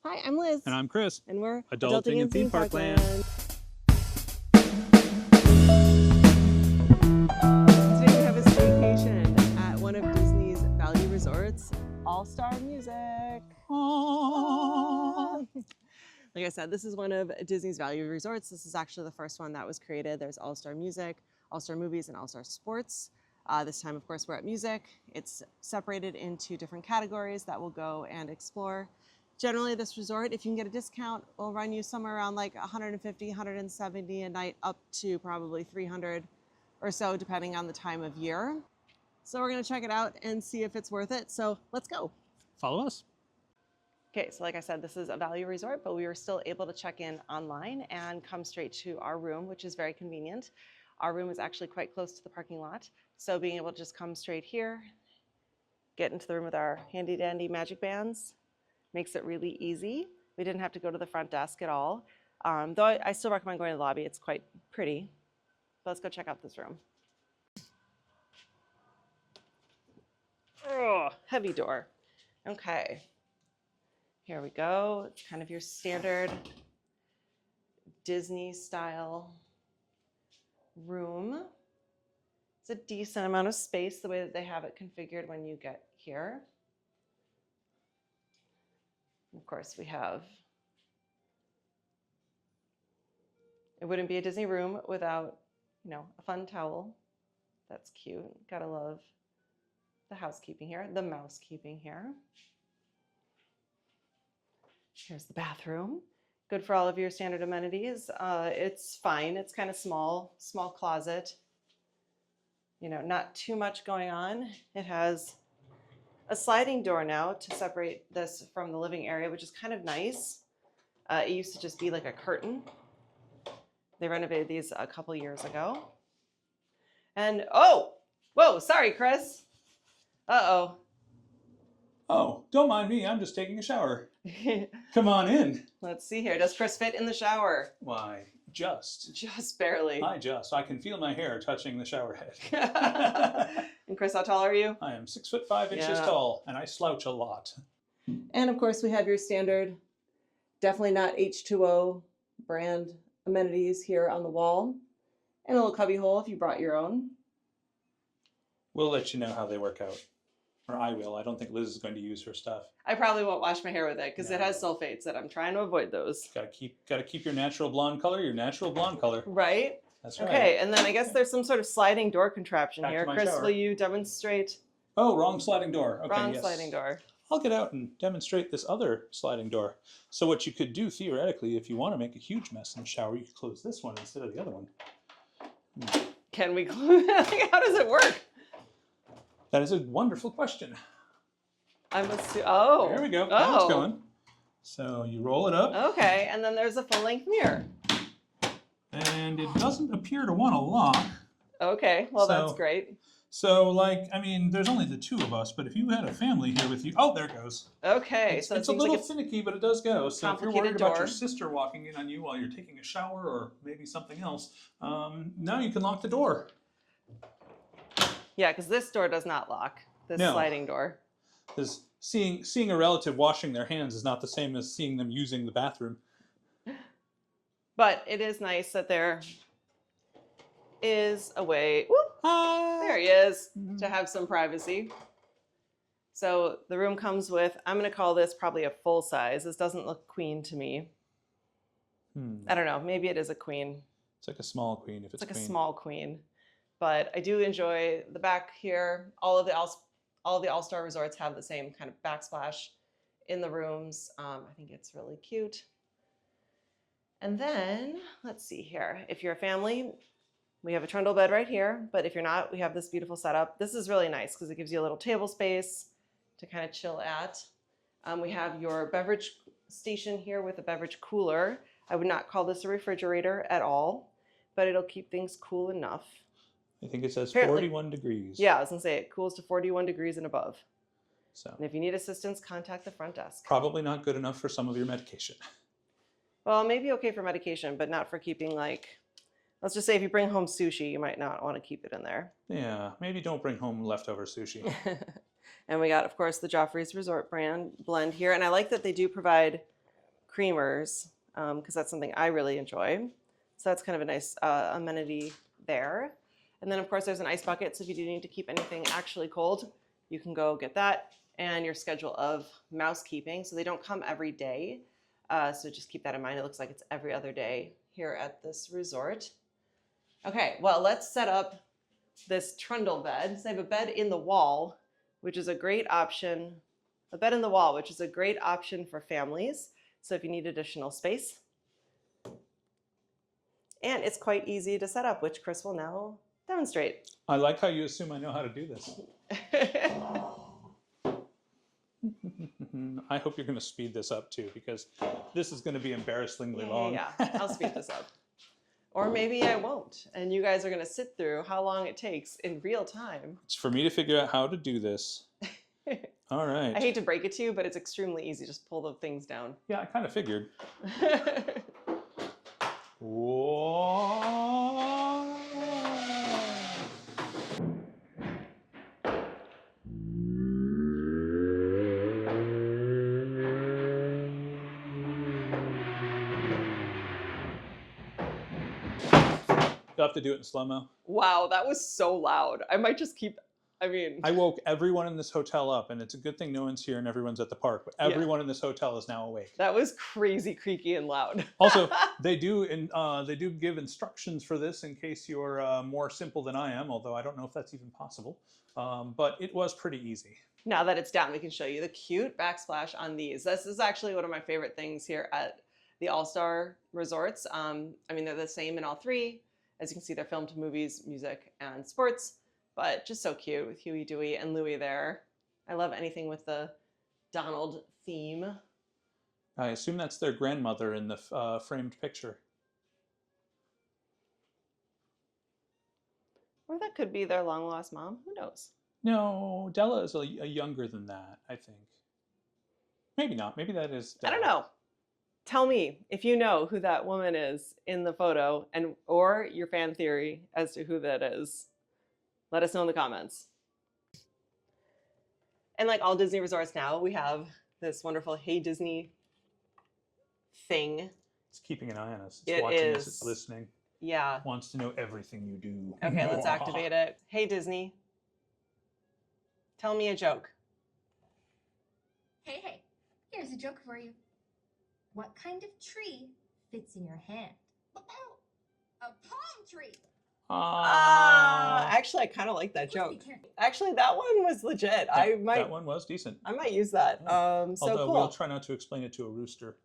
Hi, I'm Liz. And I'm Chris. And we're Adulting in Theme Park Land. Today we have a staycation at one of Disney's value resorts, All-Star Music. Aww. Like I said, this is one of Disney's value resorts. This is actually the first one that was created. There's All-Star Music, All-Star Movies, and All-Star Sports. This time, of course, we're at music. It's separated into different categories that we'll go and explore. Generally, this resort, if you can get a discount, will run you somewhere around like $150, $170 a night, up to probably $300 or so, depending on the time of year. So we're gonna check it out and see if it's worth it. So let's go. Follow us. Okay, so like I said, this is a value resort, but we were still able to check in online and come straight to our room, which is very convenient. Our room is actually quite close to the parking lot. So being able to just come straight here, get into the room with our handy dandy magic bands, makes it really easy. We didn't have to go to the front desk at all. Though I still recommend going to the lobby. It's quite pretty. But let's go check out this room. Oh, heavy door. Okay. Here we go. It's kind of your standard Disney style room. It's a decent amount of space the way that they have it configured when you get here. Of course, we have, it wouldn't be a Disney room without, you know, a fun towel. That's cute. Gotta love the housekeeping here, the mousekeeping here. Here's the bathroom. Good for all of your standard amenities. It's fine. It's kind of small closet. You know, not too much going on. It has a sliding door now to separate this from the living area, which is kind of nice. It used to just be like a curtain. They renovated these a couple years ago. And oh, whoa, sorry, Chris. Uh-oh. Oh, don't mind me. I'm just taking a shower. Come on in. Let's see here. Does Chris fit in the shower? Why, just. Just barely. I can feel my hair touching the shower head. And Chris, how tall are you? I am 6'5" tall, and I slouch a lot. And of course, we have your standard, definitely not H2O brand amenities here on the wall. And a little cubby hole if you brought your own. We'll let you know how they work out. Or I will. I don't think Liz is going to use her stuff. I probably won't wash my hair with it because it has sulfates and I'm trying to avoid those. Gotta keep your natural blonde color, Right? That's right. Okay, and then I guess there's some sort of sliding door contraption Back here. to my Chris, shower. will you demonstrate? Oh, wrong sliding door. Okay, Wrong yes. sliding door. I'll get out and demonstrate this other sliding door. So what you could do theoretically, if you want to make a huge mess in the shower, you could close this one instead of the other one. Can we close? How does it work? That is a wonderful question. Oh. There we go. Oh. Now it's going. So you roll it up. Okay, and then there's a full-length mirror. And it doesn't appear to want to lock. Okay, well, that's So- great. So, like, I mean, there's only the two of us, but if you had a family here with you, oh, there it goes. Okay, It's so it a seems little like it's finicky, but it does go. So if you're worried complicated about your door. sister walking in on you while you're taking a shower or maybe something else, now you can lock the door. Yeah, because this door does not lock. This No. sliding door. Because seeing a relative washing their hands is not the same as seeing them using the bathroom. But it is nice that there is a way. Whoop, there he is, to have some privacy. So the room comes with, I'm going to call this probably a full size. This doesn't look queen to me. I don't know. Maybe it is a queen. It's like a small queen if it's It's like queen. a small queen. But I do enjoy the back here. All of the All-Star resorts have the same kind of backsplash in the rooms. I think it's really cute. And then, let's see here. If you're a family, we have a trundle bed right here. But if you're not, we have this beautiful setup. This is really nice because it gives you a little table space to kind of chill at. We have your beverage station here with a beverage cooler. I would not call this a refrigerator at all, but it'll keep things cool enough. I think it says Apparently- 41 degrees. Yeah, I was gonna say it cools to 41 degrees and above. So And if you need assistance, contact the front desk. probably not good enough for some of your medication. Well, maybe okay for medication, but not for keeping, like, let's just say if you bring home sushi, you might not want to keep it in there. Yeah, maybe don't bring home leftover sushi. And we got, of course, the Joffrey's Resort brand blend here. And I like that they do provide creamers because that's something I really enjoy. So that's kind of a nice amenity there. And then of course there's an ice bucket, so if you do need to keep anything actually cold, you can go get that. And your schedule of mouse keeping, so they don't come every day. So just keep that in mind. It looks like it's every other day here at this resort. Okay, well, let's set up this trundle bed. So they have a bed in the wall, which is a great option. A bed in the wall, which is a great option for families. So if you need additional space. And it's quite easy to set up, which Chris will now demonstrate. I like how you assume I know how to do this. I hope you're going to speed this up too, because this is going to be embarrassingly long. Yeah, I'll speed this up. Or maybe I won't, and you guys are going to sit through how long it takes in real time. It's for me to figure out how to do this. All right. I hate to break it to you, but it's extremely easy. Just pull the things down. Yeah, I kind of figured. Whoa. You'll have to do it in slow-mo. Wow, that was so loud. I might just keep, I woke everyone in this hotel up, and it's a good thing no one's here and everyone's at the park, but everyone in this hotel is now awake. That was crazy creaky and loud. Also, they do give instructions for this in case you're more simple than I am, although I don't know if that's even possible. But it was pretty easy. Now that it's down, we can show you the cute backsplash on these. This is actually one of my favorite things here at the All-Star Resorts. I mean, they're the same in all three. As you can see, they're filmed to movies, music, and sports, but just so cute with Huey, Dewey, and Louie there. I love anything with the Donald theme. I assume that's their grandmother in the framed picture. Or that could be their long-lost mom. Who knows? No, Della is a younger than that, I think. Maybe not. Maybe that is Della. I don't know. Tell me if you know who that woman is in the photo, and or your fan theory as to who that is. Let us know in the comments. And like all Disney resorts now, we have this wonderful Hey Disney thing. It's keeping an eye on us. It's watching us. It's listening. Yeah. Wants to know everything you do. Okay, let's activate it. Hey Disney, tell me a joke. Hey, here's a joke for you. What kind of tree fits in your hand? A palm tree. Actually, I kind of like that joke. Actually, that one was legit. That one was decent. I might use that. So although cool. we'll try not to explain it to a rooster.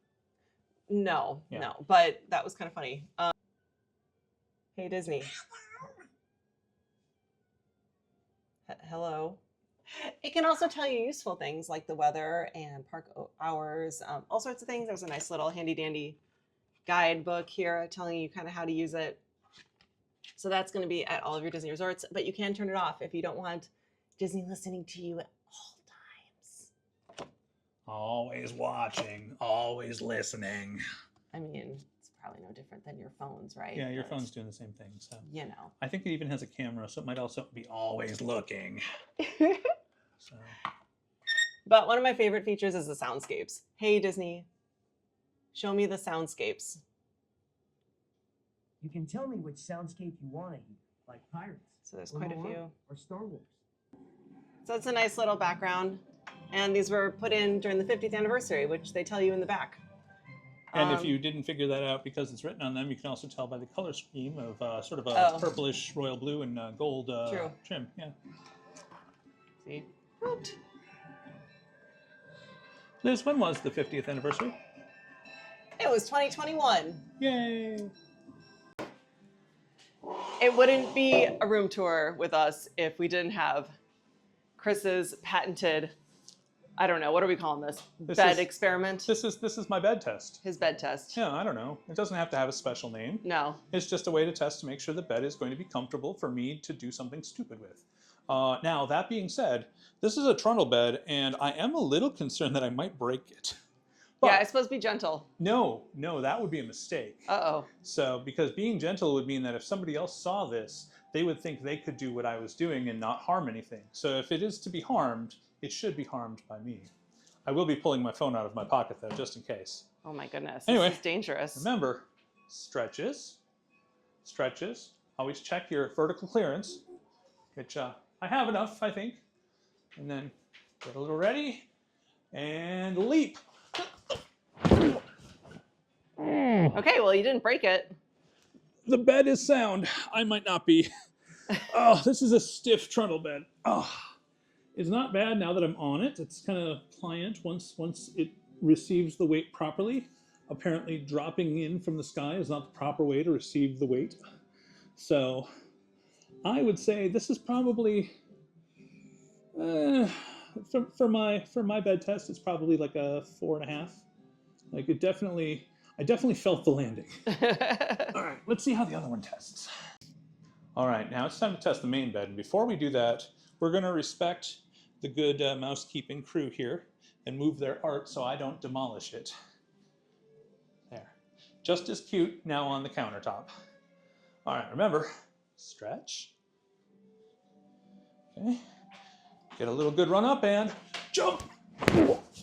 No, but that was kind of funny. Hey Disney. Hello. It can also tell you useful things like the weather and park hours, all sorts of things. There's a nice little handy dandy guidebook here telling you kind of how to use it. So that's going to be at all of your Disney resorts, but you can turn it off if you don't want Disney listening to you at all times. Always watching, always listening. I mean, it's probably no different than your phones, right? Yeah, your phone's doing the same thing. So you know. I think it even has a camera, so it might also be always looking. So. But one of my favorite features is the soundscapes. Hey Disney, show me the soundscapes. You can tell me which soundscape you want to hear, like Pirates. So there's quite a few. Or Star Wars. So it's a nice little background. And these were put in during the 50th anniversary, which they tell you in the back. And if you didn't figure that out because it's written on them, you can also tell by the color scheme of sort of a purplish royal blue and gold trim. Yeah. See? What? Liz, when was the 50th anniversary? It was 2021. Yay! It wouldn't be a room tour with us if we didn't have Chris's patented, I don't know, what are we calling this? Bed experiment? This is my bed test. His bed test. Yeah, I don't know. It doesn't have to have a special name. No. It's just a way to test to make sure the bed is going to be comfortable for me to do something stupid with. Now, that being said, this is a trundle bed, and I am a little concerned that I might break it. But yeah, it's supposed to be gentle. No, that would be a mistake. Uh-oh. So, because being gentle would mean that if somebody else saw this, they would think they could do what I was doing and not harm anything. So if it is to be harmed, it should be harmed by me. I will be pulling my phone out of my pocket, though, just in case. Oh my goodness, Anyway, this is dangerous. Remember, stretches, stretches. Always check your vertical clearance, which I have enough, I think. And then get a little ready and leap. Okay, well, you didn't break it. The bed is sound. I might not be. Oh, this is a stiff trundle bed. Oh, it's not bad now that I'm on it. It's kind of pliant once it receives the weight properly. Apparently, dropping in from the sky is not the proper way to receive the weight. So, I would say this is probably for my bed test. It's probably like a 4.5. Like I definitely felt the landing. All right, let's see how the other one tests. All right, now it's time to test the main bed. And before we do that, we're going to respect the good mousekeeping crew here and move their art so I don't demolish it. There. Just as cute now on the countertop. All right, remember, stretch. Okay. Get a little good run up and jump.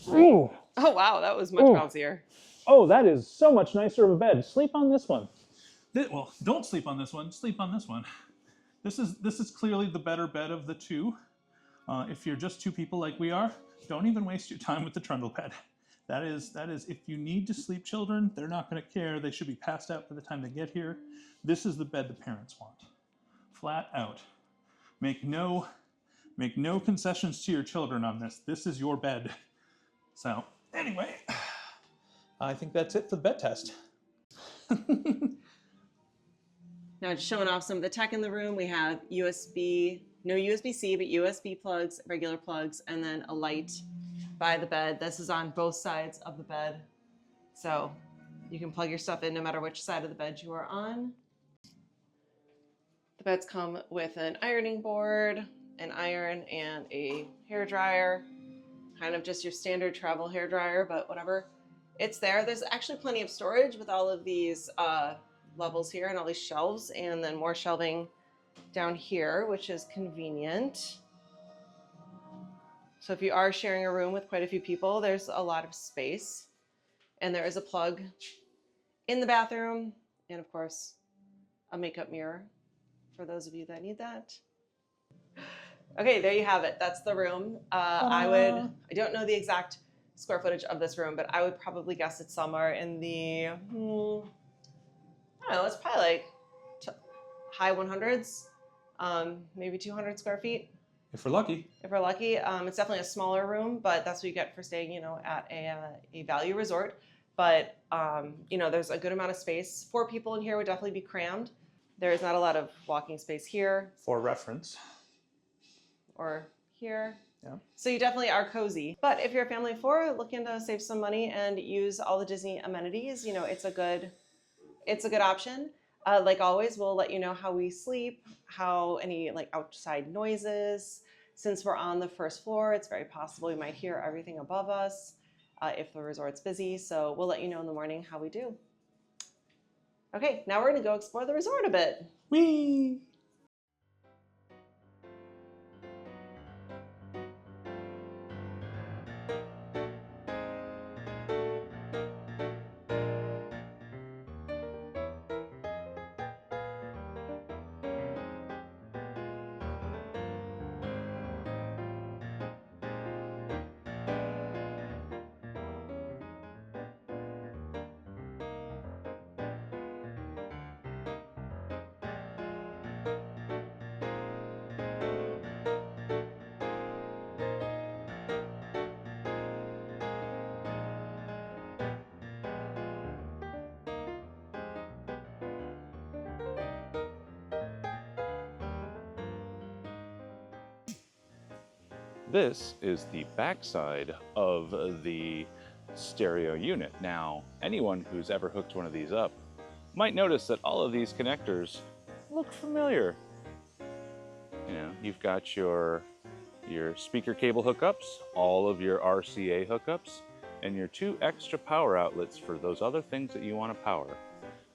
Oh, wow, that was much bouncier. Oh, that is so much nicer of a bed. Sleep on this one. Well, don't sleep on this one. Sleep on this one. This is clearly the better bed of the two. If you're just two people like we are, don't even waste your time with the trundle bed. That is, if you need to sleep children, they're not going to care. They should be passed out by the time they get here. This is the bed the parents want. Flat out. Make no concessions to your children on this. This is your bed. So, anyway, I think that's it for the bed test. Now, just showing off some of the tech in the room, we have USB, no USB-C, but USB plugs, regular plugs, and then a light by the bed. This is on both sides of the bed. So you can plug your stuff in no matter which side of the bed you are on. The beds come with an ironing board, an iron, and a hair dryer. Kind of just your standard travel hair dryer, but whatever. It's there. There's actually plenty of storage with all of these levels here and all these shelves, and then more shelving down here, which is convenient. So if you are sharing a room with quite a few people, there's a lot of space. And there is a plug in the bathroom, and of course, a makeup mirror for those of you that need that. Okay, there you have it. That's the room. I don't know the exact square footage of this room, but I would probably guess it's somewhere in the, I don't know, it's probably like high 100s, maybe 200 square feet. If we're lucky. If we're lucky. It's definitely a smaller room, but that's what you get for staying, at a value resort. But, there's a good amount of space. 4 people in here would definitely be crammed. There is not a lot of walking space here. For reference. Or here. Yeah. So you definitely are cozy. But if you're a family of 4 looking to save some money and use all the Disney amenities, it's a good option. Like always, we'll let you know how we sleep, how any outside noises. Since we're on the first floor, it's very possible we might hear everything above us if the resort's busy. So we'll let you know in the morning how we do. Okay, now we're gonna go explore the resort a bit. Whee! This is the backside of the stereo unit. Now, anyone who's ever hooked one of these up might notice that all of these connectors look familiar. You've got your speaker cable hookups, all of your RCA hookups, and your 2 extra power outlets for those other things that you want to power.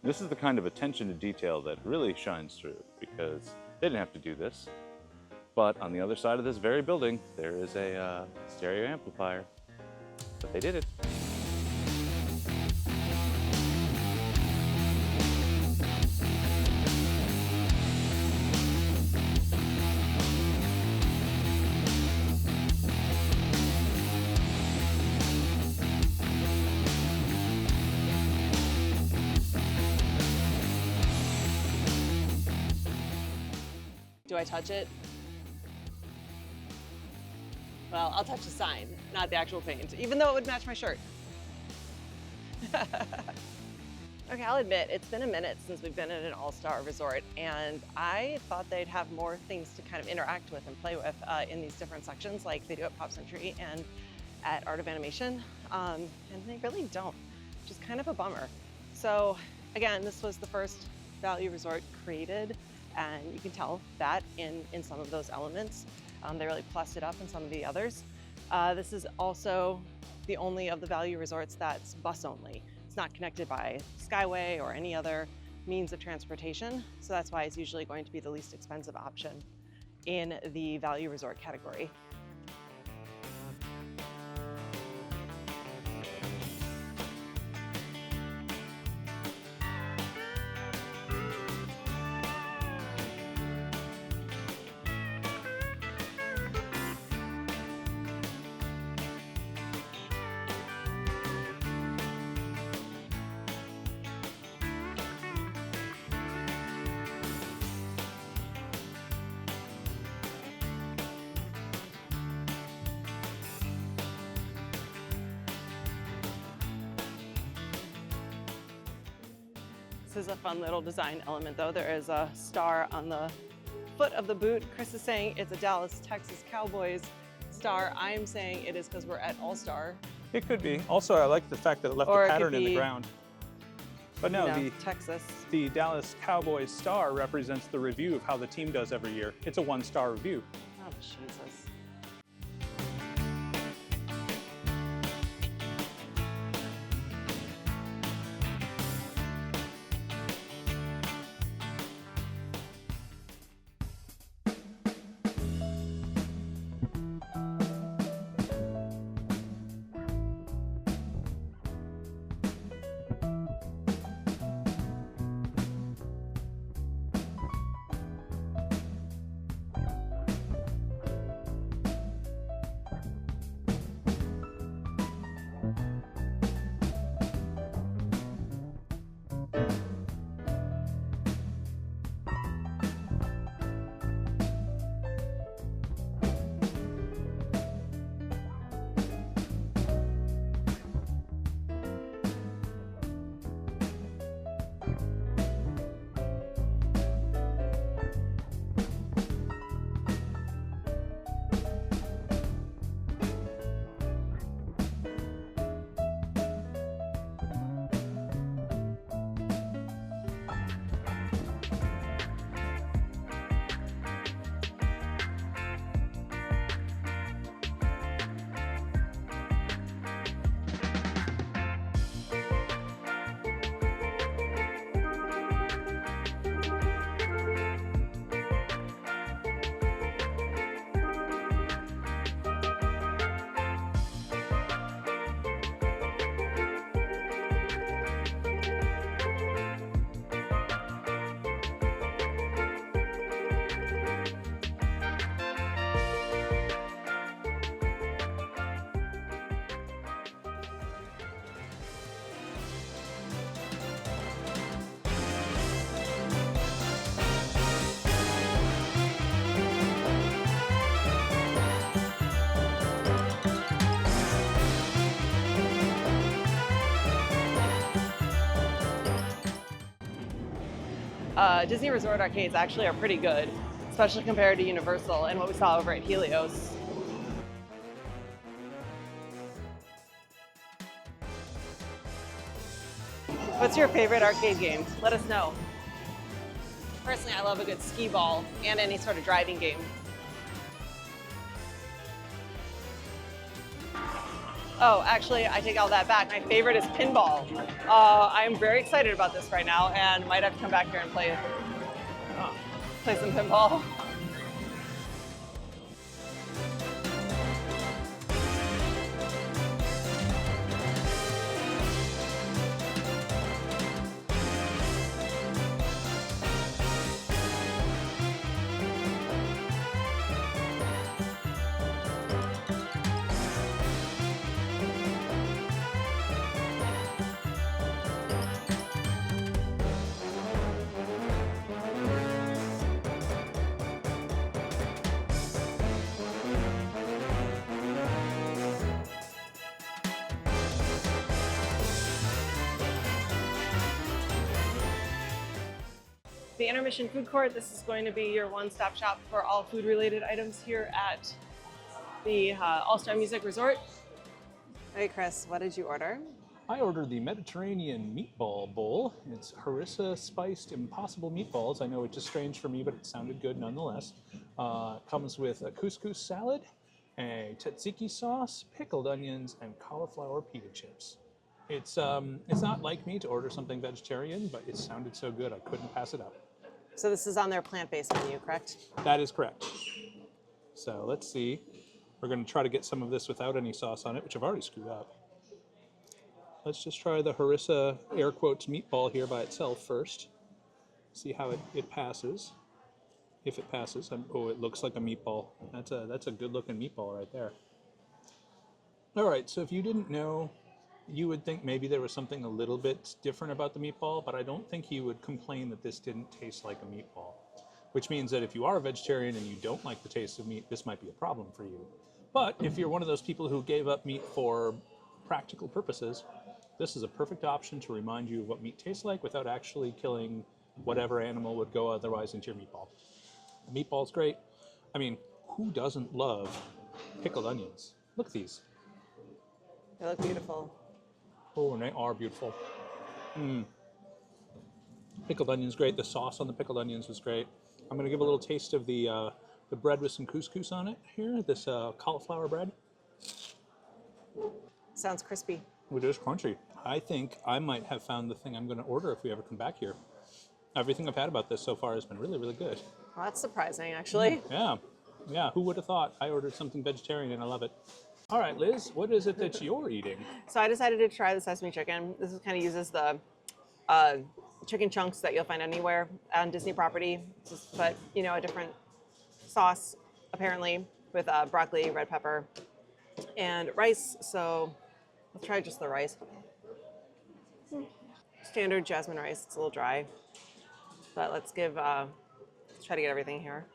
This is the kind of attention to detail that really shines through, because they didn't have to do this. But on the other side of this very building, there is a stereo amplifier. But they did it. Do I touch it? Well, I'll touch the sign, not the actual paint, even though it would match my shirt. Okay, I'll admit, it's been a minute since we've been at an all-star resort, and I thought they'd have more things to kind of interact with and play with in these different sections, like they do at Pop Century and at Art of Animation, and they really don't, which is kind of a bummer. So again, this was the first value resort created, and you can tell that in some of those elements. They really plussed it up in some of the others. This is also the only of the value resorts that's bus only. It's not connected by Skyway or any other means of transportation, so that's why it's usually going to be the least expensive option in the value resort category. This is a fun little design element though. There is a star on the foot of the boot. Chris is saying it's a Dallas, Texas Cowboys star. I'm saying it is because we're at All-Star. It could be. Also, I like the fact that it left Or a it could pattern in the be, ground. But no, you know, Texas. the Dallas Cowboys star represents the review of how the team does every year. It's a 1-star review. Oh, Jesus. Disney Resort arcades actually are pretty good, especially compared to Universal and what we saw over at Helios. What's your favorite arcade game? Let us know. Personally, I love a good skee ball and any sort of driving game. Oh, actually, I take all that back. My favorite is pinball. I'm very excited about this right now and might have to come back here and play some pinball. the intermission food court. This is going to be your one-stop shop for all food-related items here at the All-Star Music Resort. Hey Chris, what did you order? I ordered the Mediterranean meatball bowl. It's harissa spiced impossible meatballs. I know it's just strange for me, but it sounded good nonetheless. Comes with a couscous salad, a tzatziki sauce, pickled onions, and cauliflower pita chips. It's not like me to order something vegetarian, but it sounded so good I couldn't pass it up. So this is on their plant-based menu, correct? That is correct. So let's see. We're going to try to get some of this without any sauce on it, which I've already screwed up. Let's just try the harissa, air quotes, meatball here by itself first. See how it passes. If it passes. Oh, it looks like a meatball. That's a good-looking meatball right there. All right, so if you didn't know, you would think maybe there was something a little bit different about the meatball, but I don't think you would complain that this didn't taste like a meatball. Which means that if you are a vegetarian and you don't like the taste of meat, this might be a problem for you. But if you're one of those people who gave up meat for practical purposes, this is a perfect option to remind you of what meat tastes like without actually killing whatever animal would go otherwise into your meatball. The meatball's great. I mean, who doesn't love pickled onions? Look at these. They look beautiful. Oh, and they are beautiful. Pickled onions, great. The sauce on the pickled onions was great. I'm going to give a little taste of the bread with some couscous on it here, this cauliflower bread. Sounds crispy. It is crunchy. I think I might have found the thing I'm going to order if we ever come back here. Everything I've had about this so far has been really, really good. Well, that's surprising, actually. Yeah. Who would have thought? I ordered something vegetarian and I love it. All right, Liz, what is it that you're eating? So I decided to try the sesame chicken. This kind of uses the chicken chunks that you'll find anywhere on Disney property, but a different sauce apparently with broccoli, red pepper, and rice. So let's try just the rice. Standard jasmine rice. It's a little dry, but let's try to get everything here.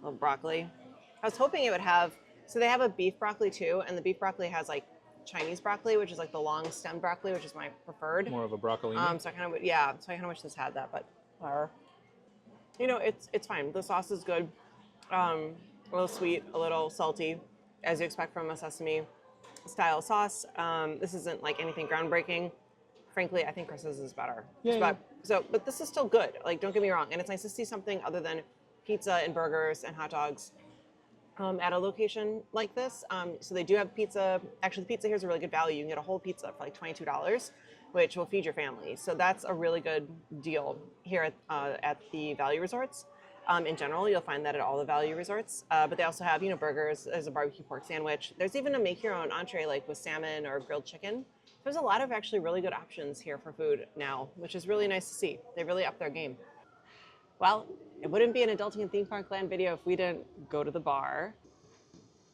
A little broccoli. I was hoping it would have. So they have a beef broccoli too, and the beef broccoli has like Chinese broccoli, which is like the long stemmed broccoli, which is my preferred. More of a broccoli. So I kind of wish this had that, but whatever. It's fine. The sauce is good. A little sweet, a little salty, as you expect from a sesame style sauce. This isn't like anything groundbreaking. Frankly, I think Chris's is better. Yeah. But this is still good. Like, don't get me wrong. And it's nice to see something other than pizza and burgers and hot dogs at a location like this. So they do have pizza. Actually, the pizza here is a really good value. You can get a whole pizza for like $22, which will feed your family. So that's a really good deal here at the value resorts. In general, you'll find that at all the value resorts. But they also have, burgers. There's a barbecue pork sandwich. There's even a make-your-own entree, like with salmon or grilled chicken. There's a lot of actually really good options here for food now, which is really nice to see. They really upped their game. Well, it wouldn't be an Adulting in Theme Park Land video if we didn't go to the bar.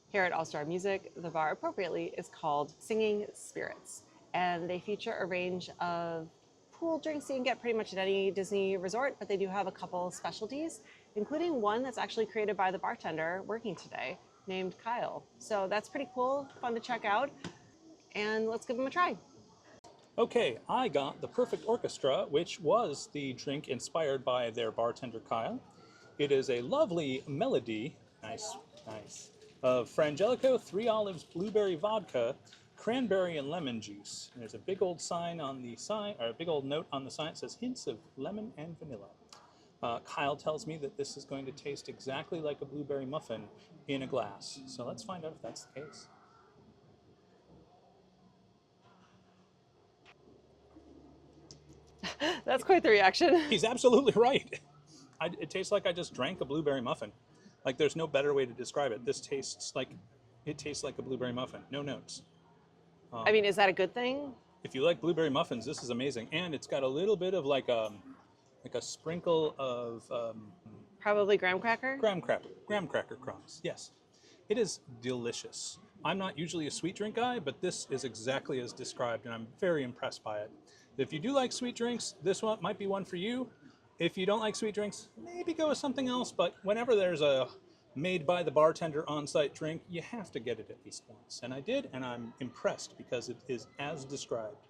Here at All-Star Music, the bar appropriately is called Singing Spirits. And they feature a range of pool drinks you can get pretty much at any Disney resort, but they do have a couple specialties, including one that's actually created by the bartender working today named Kyle. So that's pretty cool, fun to check out. And let's give them a try. Okay, I got the Perfect Orchestra, which was the drink inspired by their bartender, Kyle. It is a lovely melody, nice, of Frangelico, 3 olives, blueberry vodka, cranberry, and lemon juice. And there's a big old sign on the sign, or a big old note on the sign that says hints of lemon and vanilla. Kyle tells me that this is going to taste exactly like a blueberry muffin in a glass. So let's find out if that's the case. That's quite the reaction. He's absolutely right. It tastes like I just drank a blueberry muffin. Like, there's no better way to describe it. It tastes like a blueberry muffin. No notes. I mean, is that a good thing? If you like blueberry muffins, this is amazing. And it's got a little bit of like a sprinkle of Probably graham cracker? graham cracker crumbs. Yes. It is delicious. I'm not usually a sweet drink guy, but this is exactly as described, and I'm very impressed by it. If you do like sweet drinks, this one might be one for you. If you don't like sweet drinks, maybe go with something else, but whenever there's a made by the bartender on-site drink, you have to get it at least once. And I did, and I'm impressed because it is as described.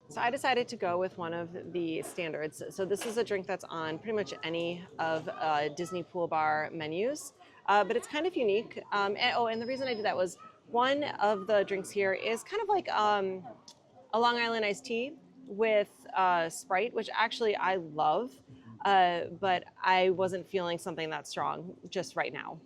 So I decided to go with one of the standards. So this is a drink that's on pretty much any of Disney Pool Bar menus, but it's kind of unique. And the reason I did that was one of the drinks here is kind of like a Long Island iced tea with Sprite, which actually I love, but I wasn't feeling something that strong just right now,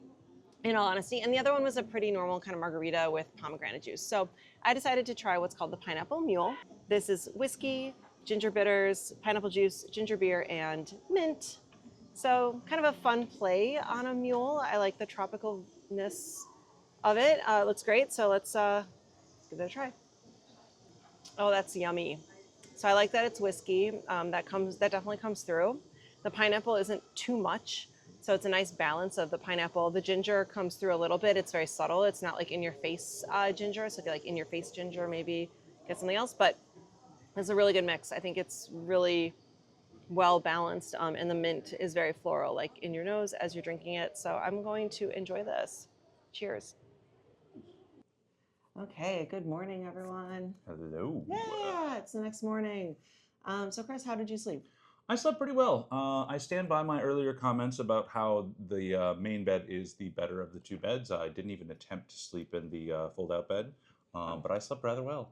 in all honesty. And the other one was a pretty normal kind of margarita with pomegranate juice. So I decided to try what's called the Pineapple Mule. This is whiskey, ginger bitters, pineapple juice, ginger beer, and mint. So kind of a fun play on a mule. I like the tropicalness of it. It looks great. So let's give it a try. Oh, that's yummy. So I like that it's whiskey. That definitely comes through. The pineapple isn't too much, so it's a nice balance of the pineapple. The ginger comes through a little bit. It's very subtle. It's not like in your face ginger. So if you like in your face ginger, maybe get something else. But it's a really good mix. I think it's really well balanced, and the mint is very floral, like in your nose as you're drinking it. So I'm going to enjoy this. Cheers. Okay, good morning, everyone. Hello. Yeah, it's the next morning. So Chris, how did you sleep? I slept pretty well. I stand by my earlier comments about how the main bed is the better of the two beds. I didn't even attempt to sleep in the fold-out bed, but I slept rather well.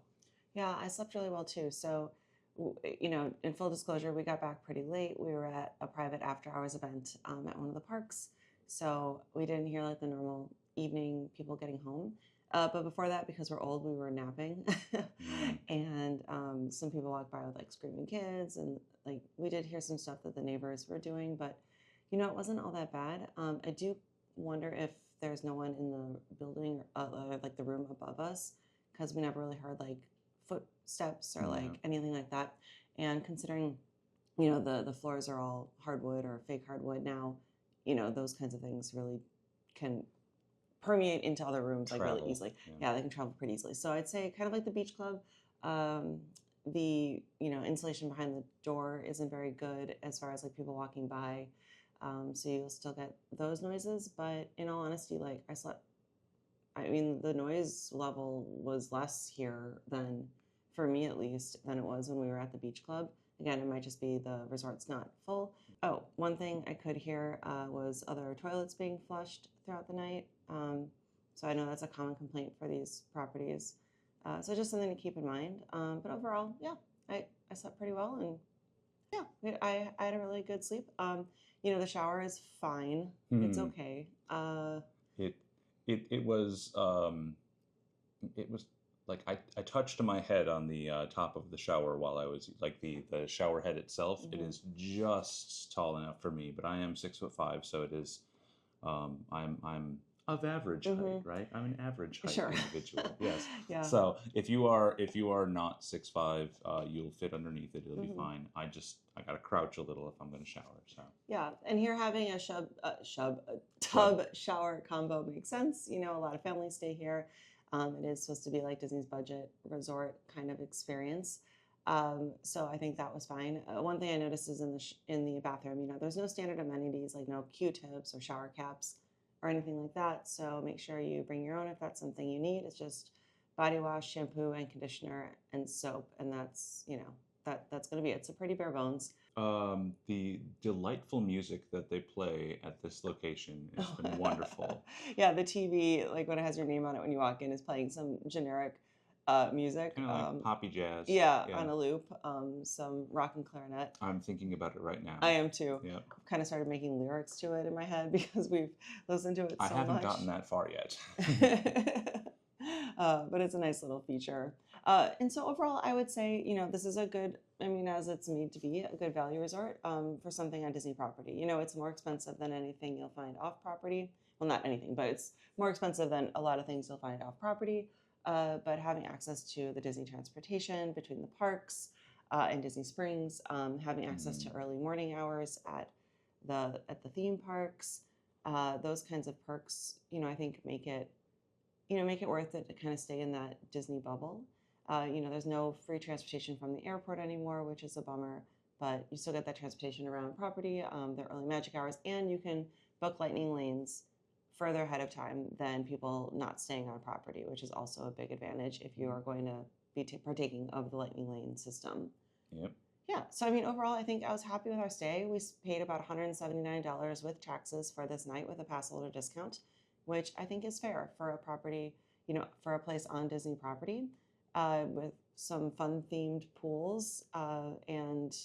Yeah, I slept really well too. So, in full disclosure, we got back pretty late. We were at a private after-hours event at one of the parks, so we didn't hear like the normal evening people getting home. But before that, because we're old, we were napping, and some people walked by with like screaming kids, and like we did hear some stuff that the neighbors were doing, but it wasn't all that bad. I do wonder if there's no one in the building, like the room above us, because we never really heard like footsteps or like anything like that. And considering, the floors are all hardwood or fake hardwood now, those kinds of things really can permeate into other rooms like really easily. Yeah, they can travel pretty easily. So I'd say kind of like the beach club, the insulation behind the door isn't very good as far as like people walking by. So you'll still get those noises, but in all honesty, like the noise level was less here than, for me at least, than it was when we were at the beach club. Again, it might just be the resort's not full. Oh, one thing I could hear was other toilets being flushed throughout the night. So I know that's a common complaint for these properties. So just something to keep in mind. But overall, yeah, I slept pretty well, and yeah, I had a really good sleep. The shower is fine. It's okay. It was like I touched my head on the top of the shower while I was like the shower head itself. It is just tall enough for me, but I am 6'5", so it is. I'm of average height, right? I'm an average height individual. Yes. Yeah. So if you are not 6'5", you'll fit underneath it. It'll be fine. I gotta crouch a little if I'm gonna shower. So yeah, and here having a tub shower combo makes sense. A lot of families stay here. It is supposed to be like Disney's budget resort kind of experience. So I think that was fine. One thing I noticed is in the bathroom, there's no standard amenities like no Q-tips or shower caps or anything like that. So make sure you bring your own if that's something you need. It's just body wash, shampoo, and conditioner, and soap, and that's that's going to be it. It's a pretty bare bones. The delightful music that they play at this location has been wonderful. Yeah, the TV, like when it has your name on it when you walk in, is playing some generic music. Kind of like poppy jazz. Yeah, on a loop. Some rock and clarinet. I'm thinking about it right now. I am too. Yeah. Kind of started making lyrics to it in my head because we've listened to it so much. I haven't gotten that far yet. But it's a nice little feature. And so overall, I would say, this is a good, as it's made to be, a good value resort for something on Disney property. It's more expensive than anything you'll find off property. Well, not anything, but it's more expensive than a lot of things you'll find off property. But having access to the Disney transportation between the parks and Disney Springs, having access to early morning hours at the theme parks, those kinds of perks, I think make it worth it to kind of stay in that Disney bubble. There's no free transportation from the airport anymore, which is a bummer, but you still get that transportation around property, the early magic hours, and you can book lightning lanes further ahead of time than people not staying on property, which is also a big advantage if you are going to be partaking of the Lightning Lane system. Yep. Yeah, so I mean, overall, I think I was happy with our stay. We paid about $179 with taxes for this night with a pass holder discount, which I think is fair for a property, you know, for a place on Disney property, with some fun themed pools and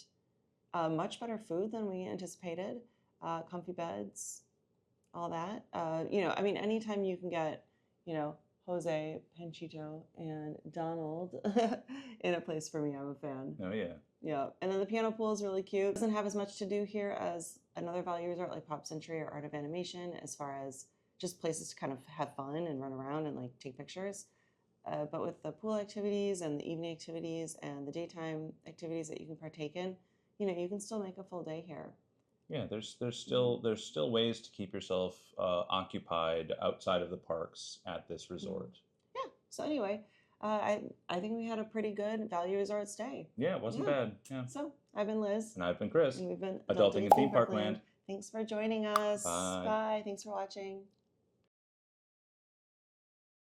much better food than we anticipated, comfy beds, all that. You know, I mean, anytime you can get, you know, Jose, Panchito, and Donald in a place for me, I'm a fan. Oh yeah. Yeah, and then the piano pool is really cute. It doesn't have as much to do here as another value resort like Pop Century or Art of Animation as far as just places to kind of have fun and run around and like take pictures. But with the pool activities and the evening activities and the daytime activities that you can partake in, you know, you can still make a full day here. Yeah, there's still ways to keep yourself occupied outside of the parks at this resort. Yeah. So anyway, I think we had a pretty good value resort stay. Yeah, it wasn't bad. Yeah. So I've been Liz. And I've been Chris. And we've been Adulting in Theme Park Land. Thanks for joining us. Bye. Bye. Thanks for watching.